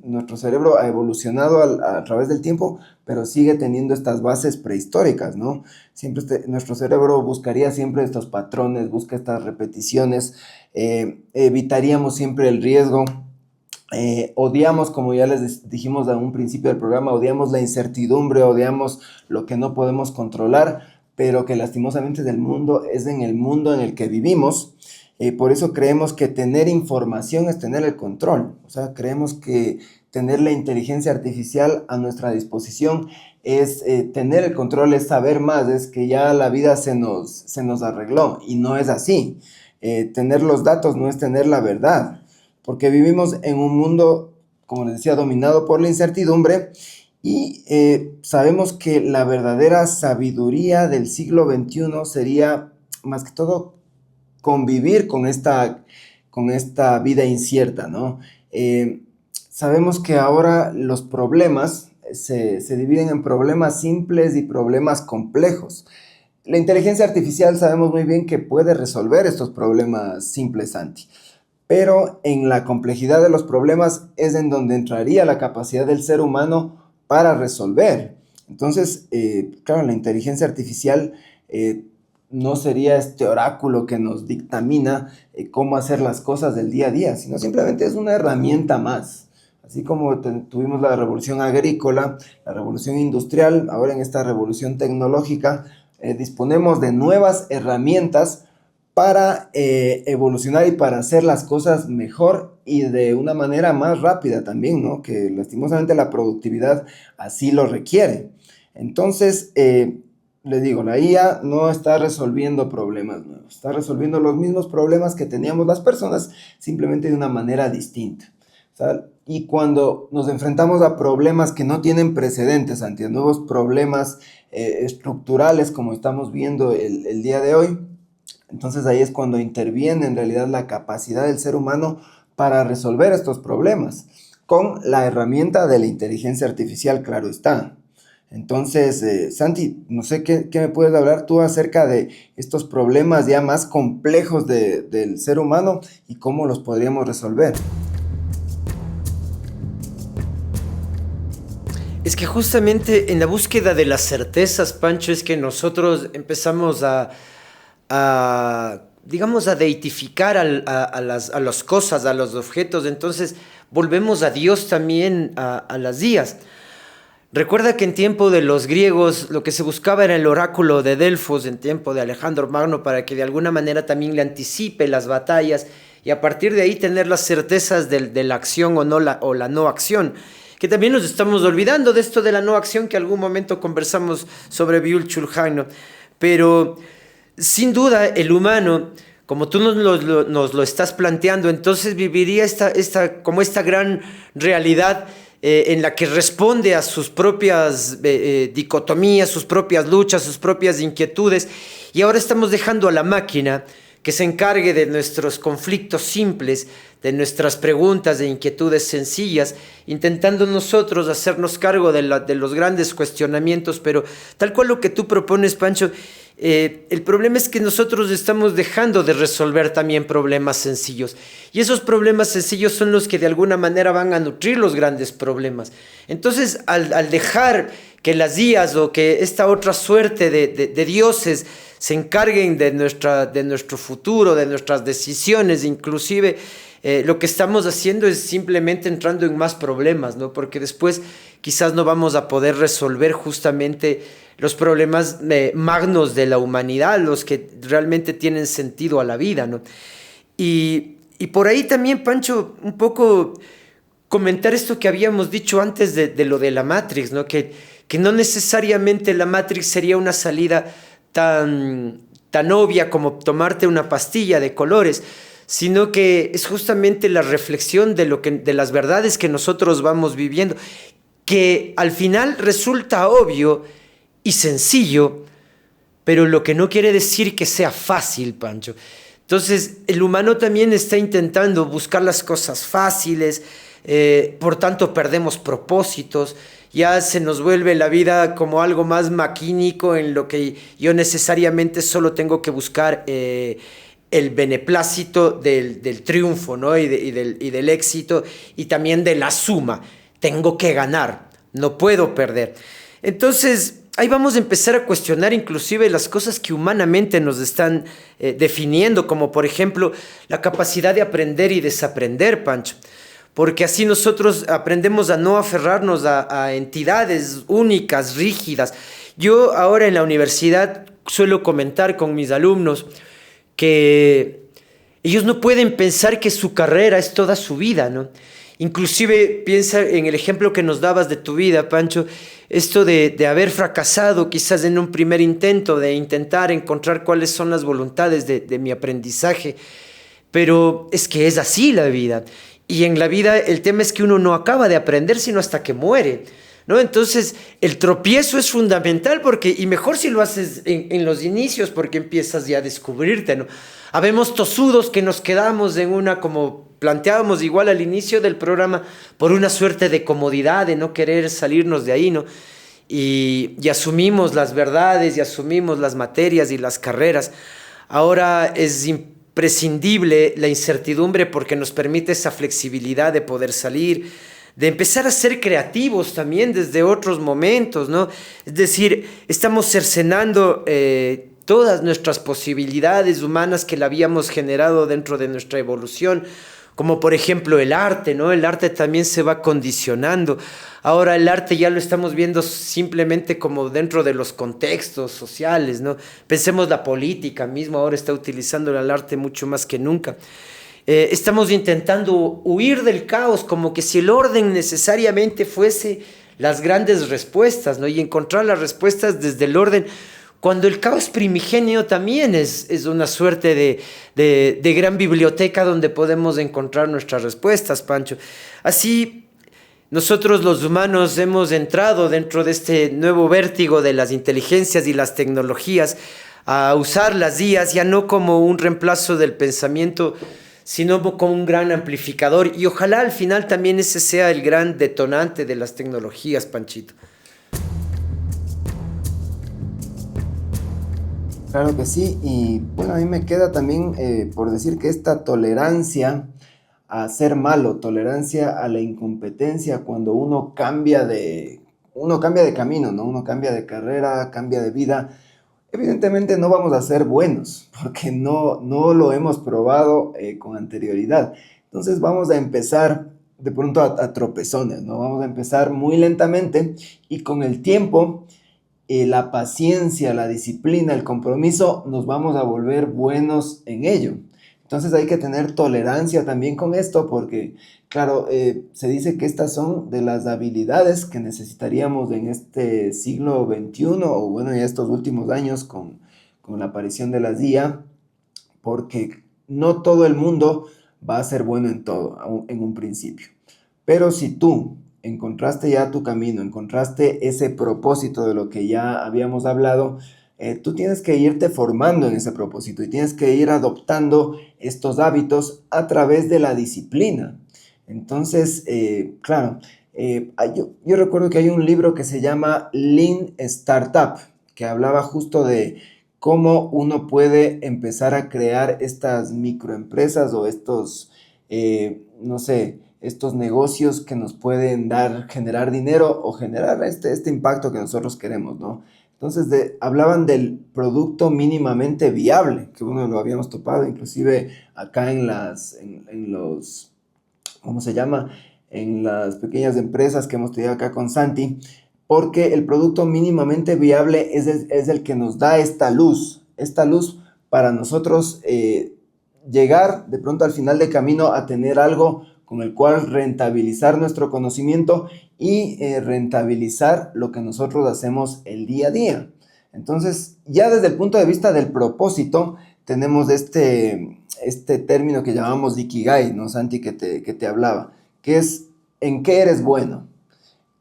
nuestro cerebro ha evolucionado a través del tiempo, pero sigue teniendo estas bases prehistóricas, ¿no? Siempre nuestro cerebro buscaría siempre estos patrones, busca estas repeticiones, evitaríamos siempre el riesgo. Odiamos, como ya les dijimos a un principio del programa, odiamos la incertidumbre, odiamos lo que no podemos controlar, pero que lastimosamente es en el mundo en el que vivimos. Por eso creemos que tener información es tener el control. O sea, creemos que tener la inteligencia artificial a nuestra disposición es tener el control, es saber más, es que ya la vida se nos arregló, y no es así. Tener los datos no es tener la verdad, porque vivimos en un mundo, como les decía, dominado por la incertidumbre, y sabemos que la verdadera sabiduría del siglo XXI sería, más que todo, convivir con esta vida incierta, ¿no? Sabemos que ahora los problemas se dividen en problemas simples y problemas complejos. La inteligencia artificial sabemos muy bien que puede resolver estos problemas simples, Santi, pero en la complejidad de los problemas es en donde entraría la capacidad del ser humano para resolver. Entonces, claro, la inteligencia artificial no sería este oráculo que nos dictamina cómo hacer las cosas del día a día, sino simplemente es una herramienta más. Así como tuvimos la revolución agrícola, la revolución industrial, ahora en esta revolución tecnológica, disponemos de nuevas herramientas para evolucionar y para hacer las cosas mejor y de una manera más rápida también, ¿no? Que lastimosamente la productividad así lo requiere. Entonces, les digo, la IA no está resolviendo problemas nuevos, está resolviendo los mismos problemas que teníamos las personas, simplemente de una manera distinta. ¿Sabes? Y cuando nos enfrentamos a problemas que no tienen precedentes, ante nuevos problemas estructurales como estamos viendo el día de hoy, entonces ahí es cuando interviene en realidad la capacidad del ser humano para resolver estos problemas, con la herramienta de la inteligencia artificial, claro está. Entonces, Santi, no sé qué me puedes hablar tú acerca de estos problemas ya más complejos del ser humano y cómo los podríamos resolver. Es que justamente en la búsqueda de las certezas, Pancho, es que nosotros empezamos digamos, a deitificar a las cosas, a los objetos. Entonces volvemos a Dios también a las días. Recuerda que en tiempo de los griegos lo que se buscaba era el oráculo de Delfos, en tiempo de Alejandro Magno, para que de alguna manera también le anticipe las batallas y a partir de ahí tener las certezas de la acción o la no acción. Que también nos estamos olvidando de esto de la no acción, que algún momento conversamos sobre Byul-Chul Han, ¿no? Pero sin duda el humano, como tú nos lo estás planteando, entonces viviría como esta gran realidad en la que responde a sus propias dicotomías, sus propias luchas, sus propias inquietudes, y ahora estamos dejando a la máquina que se encargue de nuestros conflictos simples, de nuestras preguntas, de inquietudes sencillas, intentando nosotros hacernos cargo de los grandes cuestionamientos, pero tal cual lo que tú propones, Pancho, el problema es que nosotros estamos dejando de resolver también problemas sencillos. Y esos problemas sencillos son los que de alguna manera van a nutrir los grandes problemas. Entonces, al dejar que las IAs o que esta otra suerte de dioses se encarguen de nuestro futuro, de nuestras decisiones, inclusive lo que estamos haciendo es simplemente entrando en más problemas, ¿no? Porque después quizás no vamos a poder resolver justamente los problemas magnos de la humanidad, los que realmente tienen sentido a la vida, ¿no? Y por ahí también, Pancho, un poco comentar esto que habíamos dicho antes de lo de la Matrix, ¿no? Que no necesariamente la Matrix sería una salida tan obvia como tomarte una pastilla de colores, sino que es justamente la reflexión de las verdades que nosotros vamos viviendo, que al final resulta obvio y sencillo, pero lo que no quiere decir que sea fácil, Pancho. Entonces, el humano también está intentando buscar las cosas fáciles, por tanto perdemos propósitos, ya se nos vuelve la vida como algo más maquínico en lo que yo necesariamente solo tengo que buscar el beneplácito del triunfo, ¿no? y del éxito y también de la suma. Tengo que ganar, no puedo perder. Entonces, ahí vamos a empezar a cuestionar inclusive las cosas que humanamente nos están definiendo, como por ejemplo la capacidad de aprender y desaprender, Pancho. Porque así nosotros aprendemos a no aferrarnos a entidades únicas, rígidas. Yo ahora en la universidad suelo comentar con mis alumnos que ellos no pueden pensar que su carrera es toda su vida, ¿no? Inclusive piensa en el ejemplo que nos dabas de tu vida, Pancho, esto de haber fracasado quizás en un primer intento, de intentar encontrar cuáles son las voluntades de mi aprendizaje, pero es que es así la vida. Y en la vida el tema es que uno no acaba de aprender sino hasta que muere, ¿no? Entonces el tropiezo es fundamental y mejor si lo haces en los inicios porque empiezas ya a descubrirte, ¿no? Habemos tosudos que nos quedamos en una, como planteábamos igual al inicio del programa, por una suerte de comodidad, de no querer salirnos de ahí, ¿no? Y asumimos las verdades y asumimos las materias y las carreras. Ahora es imprescindible la incertidumbre porque nos permite esa flexibilidad de poder salir, de empezar a ser creativos también desde otros momentos, ¿no? Es decir, estamos cercenando todas nuestras posibilidades humanas que la habíamos generado dentro de nuestra evolución, como por ejemplo el arte, ¿no? El arte también se va condicionando. Ahora el arte ya lo estamos viendo simplemente como dentro de los contextos sociales, ¿no? Pensemos la política mismo, ahora está utilizando el arte mucho más que nunca. Estamos intentando huir del caos, como que si el orden necesariamente fuese las grandes respuestas, ¿no? Y encontrar las respuestas desde el orden, cuando el caos primigenio también es una suerte de gran biblioteca donde podemos encontrar nuestras respuestas, Pancho. Así, nosotros los humanos hemos entrado dentro de este nuevo vértigo de las inteligencias y las tecnologías a usar las IAs ya no como un reemplazo del pensamiento, sino como un gran amplificador. Y ojalá al final también ese sea el gran detonante de las tecnologías, Panchito. Claro que sí, y bueno, a mí me queda también por decir que esta tolerancia a ser malo, tolerancia a la incompetencia, cuando uno cambia de camino, ¿no? Uno cambia de carrera, cambia de vida, evidentemente no vamos a ser buenos, porque no lo hemos probado con anterioridad. Entonces vamos a empezar de pronto a tropezones, ¿no? Vamos a empezar muy lentamente y con el tiempo la paciencia, la disciplina, el compromiso, nos vamos a volver buenos en ello. Entonces hay que tener tolerancia también con esto porque, claro, se dice que estas son de las habilidades que necesitaríamos en este siglo XXI o bueno, ya estos últimos años con la aparición de las IA, porque no todo el mundo va a ser bueno en todo en un principio. Pero si tú encontraste ya tu camino, encontraste ese propósito de lo que ya habíamos hablado, tú tienes que irte formando en ese propósito y tienes que ir adoptando estos hábitos a través de la disciplina. Entonces, claro, yo recuerdo que hay un libro que se llama Lean Startup, que hablaba justo de cómo uno puede empezar a crear estas microempresas o estos, no sé, estos negocios que nos pueden generar dinero o generar este impacto que nosotros queremos, ¿no? Entonces hablaban del producto mínimamente viable, que bueno, lo habíamos topado inclusive acá en los, ¿cómo se llama? En las pequeñas empresas que hemos tenido acá con Santi, porque el producto mínimamente viable es el que nos da esta luz para nosotros llegar de pronto al final del camino a tener algo con el cual rentabilizar nuestro conocimiento y rentabilizar lo que nosotros hacemos el día a día. Entonces, ya desde el punto de vista del propósito, tenemos este término que llamamos Ikigai, ¿no, Santi? Que te hablaba, que es en qué eres bueno,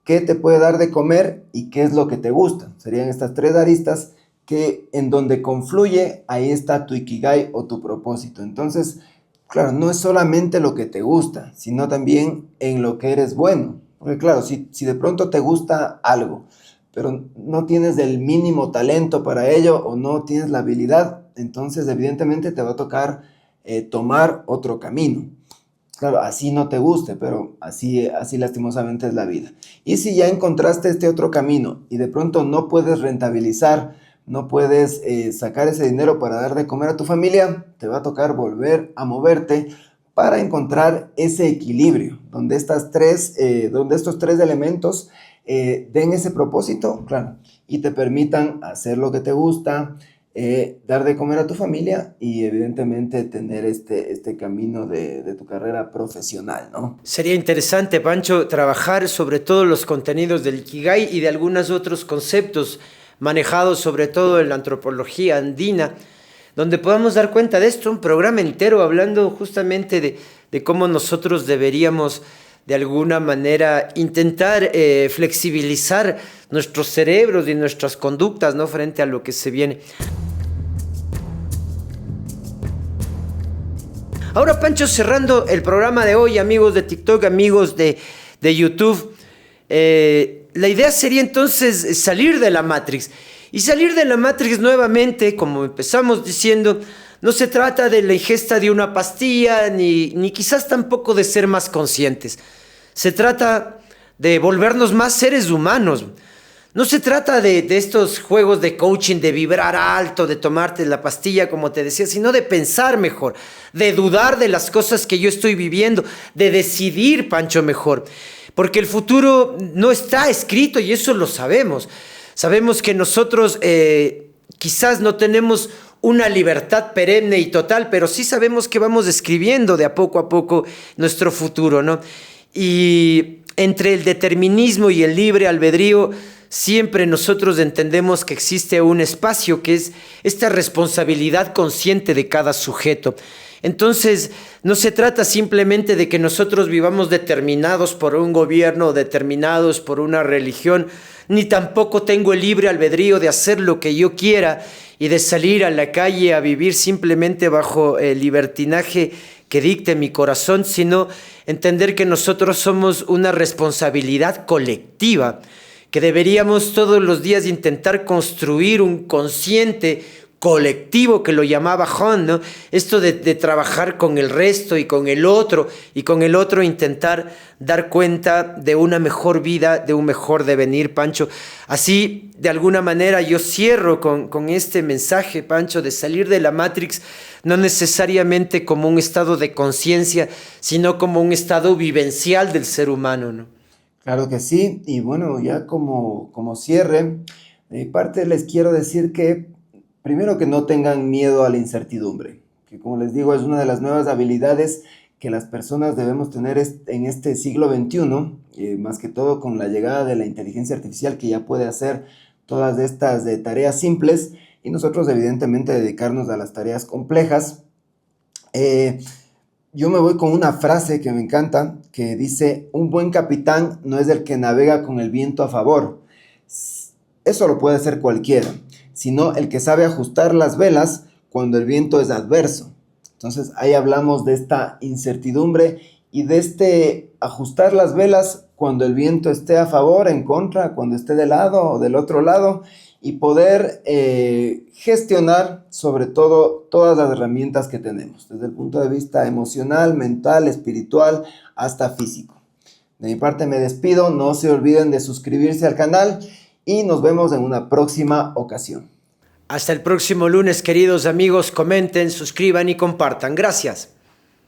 qué te puede dar de comer y qué es lo que te gusta. Serían estas tres aristas que en donde confluye, ahí está tu Ikigai o tu propósito. Entonces, claro, no es solamente lo que te gusta, sino también en lo que eres bueno. Porque claro, si de pronto te gusta algo, pero no tienes el mínimo talento para ello o no tienes la habilidad, entonces evidentemente te va a tocar tomar otro camino. Claro, así no te guste, pero así lastimosamente es la vida. Y si ya encontraste este otro camino y de pronto no puedes rentabilizar, no puedes sacar ese dinero para dar de comer a tu familia, te va a tocar volver a moverte para encontrar ese equilibrio, donde estos tres elementos den ese propósito, claro, y te permitan hacer lo que te gusta, dar de comer a tu familia y evidentemente tener este camino de tu carrera profesional, ¿no? Sería interesante, Pancho, trabajar sobre todo los contenidos del Ikigai y de algunos otros conceptos manejados sobre todo en la antropología andina, donde podamos dar cuenta de esto, un programa entero hablando justamente de cómo nosotros deberíamos de alguna manera intentar flexibilizar nuestros cerebros y nuestras conductas, ¿no?, frente a lo que se viene. Ahora, Pancho, cerrando el programa de hoy, amigos de TikTok, amigos de YouTube, la idea sería entonces salir de la Matrix. Y salir de la Matrix nuevamente, como empezamos diciendo, no se trata de la ingesta de una pastilla, ni quizás tampoco de ser más conscientes. Se trata de volvernos más seres humanos. No se trata de estos juegos de coaching, de vibrar alto, de tomarte la pastilla, como te decía, sino de pensar mejor, de dudar de las cosas que yo estoy viviendo, de decidir, Pancho, mejor. Porque el futuro no está escrito y eso lo sabemos. Sabemos que nosotros quizás no tenemos una libertad perenne y total, pero sí sabemos que vamos escribiendo de a poco nuestro futuro, ¿no? Y entre el determinismo y el libre albedrío, siempre nosotros entendemos que existe un espacio que es esta responsabilidad consciente de cada sujeto. Entonces, no se trata simplemente de que nosotros vivamos determinados por un gobierno, determinados por una religión, ni tampoco tengo el libre albedrío de hacer lo que yo quiera y de salir a la calle a vivir simplemente bajo el libertinaje que dicte mi corazón, sino entender que nosotros somos una responsabilidad colectiva, que deberíamos todos los días intentar construir un consciente colectivo, que lo llamaba Hahn, ¿no? Esto de trabajar con el resto y con el otro intentar dar cuenta de una mejor vida, de un mejor devenir, Pancho. Así, de alguna manera, yo cierro con este mensaje, Pancho, de salir de la Matrix, no necesariamente como un estado de conciencia, sino como un estado vivencial del ser humano, ¿no? Claro que sí, y bueno, ya como cierre, de mi parte les quiero decir que primero que no tengan miedo a la incertidumbre, que como les digo es una de las nuevas habilidades que las personas debemos tener en este siglo XXI, más que todo con la llegada de la inteligencia artificial que ya puede hacer todas estas tareas simples y nosotros evidentemente dedicarnos a las tareas complejas. Yo me voy con una frase que me encanta, que dice, un buen capitán no es el que navega con el viento a favor. Eso lo puede hacer cualquiera, sino el que sabe ajustar las velas cuando el viento es adverso. Entonces ahí hablamos de esta incertidumbre y de este ajustar las velas cuando el viento esté a favor, en contra, cuando esté de lado o del otro lado, y poder gestionar sobre todo todas las herramientas que tenemos, desde el punto de vista emocional, mental, espiritual, hasta físico. De mi parte me despido, no se olviden de suscribirse al canal y nos vemos en una próxima ocasión. Hasta el próximo lunes, queridos amigos, comenten, suscriban y compartan. Gracias.